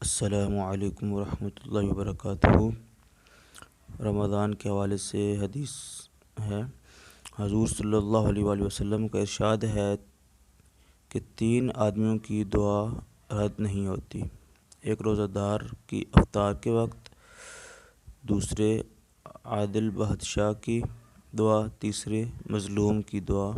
السلام علیکم ورحمۃ اللہ وبرکاتہ۔ رمضان کے حوالے سے حدیث ہے، حضور صلی اللہ علیہ وآلہ وسلم کا ارشاد ہے کہ 3 آدمیوں کی دعا رد نہیں ہوتی: ایک روزہ دار کی افطار کے وقت، دوسرے عادل بادشاہ کی دعا، تیسرے مظلوم کی دعا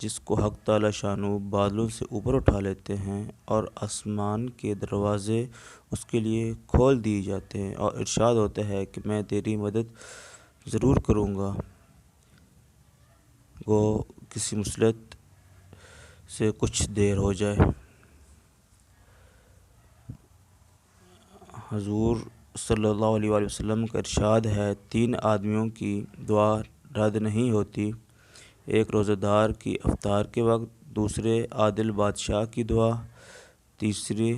جس کو حق تعالی شانہ بادلوں سے اوپر اٹھا لیتے ہیں اور آسمان کے دروازے اس کے لیے کھول دیے جاتے ہیں، اور ارشاد ہوتا ہے کہ میں تیری مدد ضرور کروں گا، گو کسی مصیبت سے کچھ دیر ہو جائے۔ حضور صلی اللہ علیہ وآلہ وسلم کا ارشاد ہے 3 آدمیوں کی دعا رد نہیں ہوتی: ایک روزہ دار کی افطار کے وقت، دوسرے عادل بادشاہ کی دعا، تیسری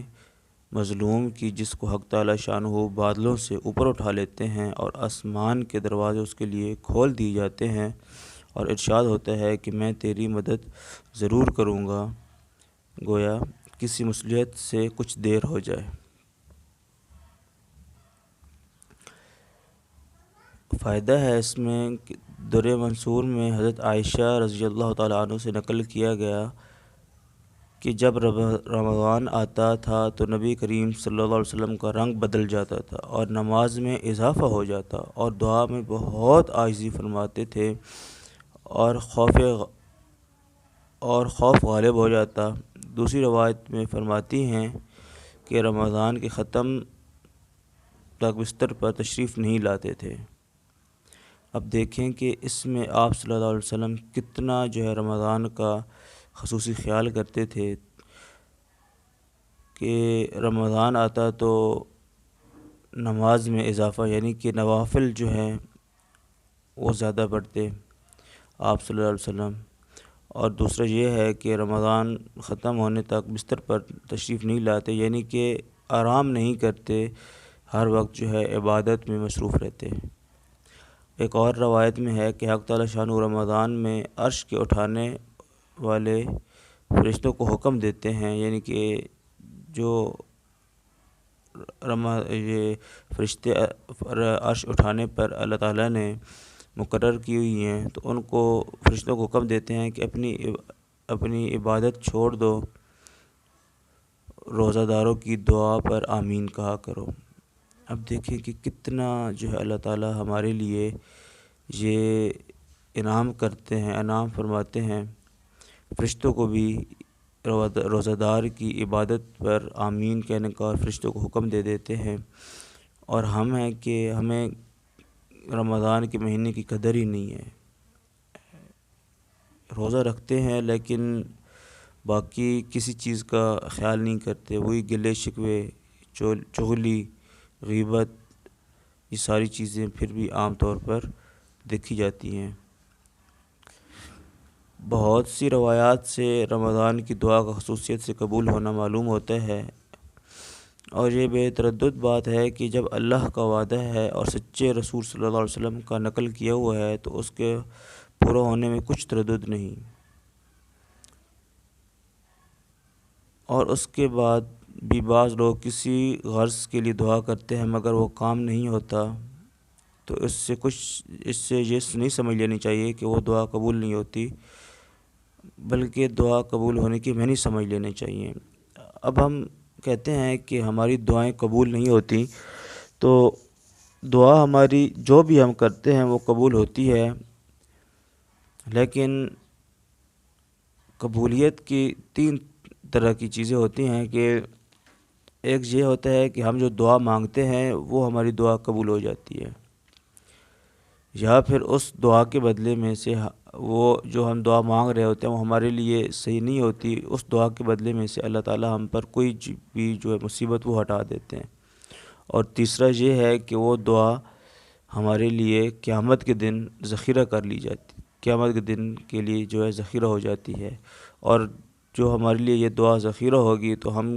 مظلوم کی جس کو حق تعالی شانہ بادلوں سے اوپر اٹھا لیتے ہیں اور آسمان کے دروازے اس کے لیے کھول دیے جاتے ہیں، اور ارشاد ہوتا ہے کہ میں تیری مدد ضرور کروں گا، گویا کسی مصیبت سے کچھ دیر ہو جائے۔ فائدہ ہے اس میں کہ در منصور میں حضرت عائشہ رضی اللہ تعالیٰ عنہ سے نقل کیا گیا کہ جب رمضان آتا تھا تو نبی کریم صلی اللہ علیہ وسلم کا رنگ بدل جاتا تھا اور نماز میں اضافہ ہو جاتا اور دعا میں بہت عاجزی فرماتے تھے اور خوف غالب ہو جاتا۔ دوسری روایت میں فرماتی ہیں کہ رمضان کے ختم تک بستر پر تشریف نہیں لاتے تھے۔ اب دیکھیں کہ اس میں آپ صلی اللہ علیہ وسلم کتنا رمضان کا خصوصی خیال کرتے تھے کہ رمضان آتا تو نماز میں اضافہ، یعنی کہ نوافل وہ زیادہ پڑھتے آپ صلی اللہ علیہ وسلم۔ اور دوسرا یہ ہے کہ رمضان ختم ہونے تک بستر پر تشریف نہیں لاتے، یعنی کہ آرام نہیں کرتے، ہر وقت عبادت میں مصروف رہتے۔ ایک اور روایت میں ہے کہ حق تعالی شانہ رمضان میں عرش کے اٹھانے والے فرشتوں کو حکم دیتے ہیں، یعنی کہ جو یہ فرشتے عرش اٹھانے پر اللہ تعالیٰ نے مقرر کی ہوئی ہیں، تو ان کو فرشتوں کو حکم دیتے ہیں کہ اپنی عبادت چھوڑ دو، روزہ داروں کی دعا پر آمین کہا کرو۔ اب دیکھیں کہ کتنا اللہ تعالیٰ ہمارے لیے یہ انعام فرماتے ہیں، فرشتوں کو بھی روزہ دار کی عبادت پر آمین کہنے کا فرشتوں کو حکم دے دیتے ہیں، اور ہم ہیں کہ ہمیں رمضان کے مہینے کی قدر ہی نہیں ہے، روزہ رکھتے ہیں لیکن باقی کسی چیز کا خیال نہیں کرتے، وہی گلے شکوے، چغلی، غیبت، یہ ساری چیزیں پھر بھی عام طور پر دیکھی جاتی ہیں۔ بہت سی روایات سے رمضان کی دعا کا خصوصیت سے قبول ہونا معلوم ہوتا ہے، اور یہ بے تردد بات ہے کہ جب اللہ کا وعدہ ہے اور سچے رسول صلی اللہ علیہ وسلم کا نقل کیا ہوا ہے تو اس کے پورا ہونے میں کچھ تردد نہیں، اور اس کے بعد بھی بعض لوگ کسی غرض کے لیے دعا کرتے ہیں مگر وہ کام نہیں ہوتا، تو اس سے یہ نہیں سمجھ لینی چاہیے کہ وہ دعا قبول نہیں ہوتی، بلکہ دعا قبول ہونے کی معنی سمجھ لینے چاہیے۔ اب ہم کہتے ہیں کہ ہماری دعائیں قبول نہیں ہوتی، تو دعا ہماری جو بھی ہم کرتے ہیں وہ قبول ہوتی ہے، لیکن قبولیت کی 3 طرح کی چیزیں ہوتی ہیں کہ ایک یہ ہوتا ہے کہ ہم جو دعا مانگتے ہیں وہ ہماری دعا قبول ہو جاتی ہے، یا پھر اس دعا کے بدلے میں سے وہ جو ہم دعا مانگ رہے ہوتے ہیں وہ ہمارے لیے صحیح نہیں ہوتی، اس دعا کے بدلے میں سے اللہ تعالیٰ ہم پر کوئی بھی مصیبت وہ ہٹا دیتے ہیں۔ اور تیسرا یہ ہے کہ وہ دعا ہمارے لیے قیامت کے دن ذخیرہ کر لی جاتی، قیامت کے دن کے لیے ذخیرہ ہو جاتی ہے، اور جو ہمارے لیے یہ دعا ذخیرہ ہوگی تو ہم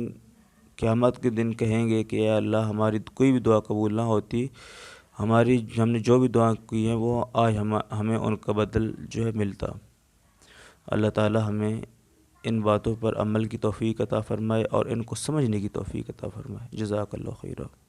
قیامت کے دن کہیں گے کہ اے اللہ، ہماری کوئی بھی دعا قبول نہ ہوتی، ہم نے جو بھی دعا کی ہیں وہ آج ہمیں ان کا بدل ملتا۔ اللہ تعالی ہمیں ان باتوں پر عمل کی توفیق عطا فرمائے اور ان کو سمجھنے کی توفیق عطا فرمائے۔ جزاک اللہ خیرہ۔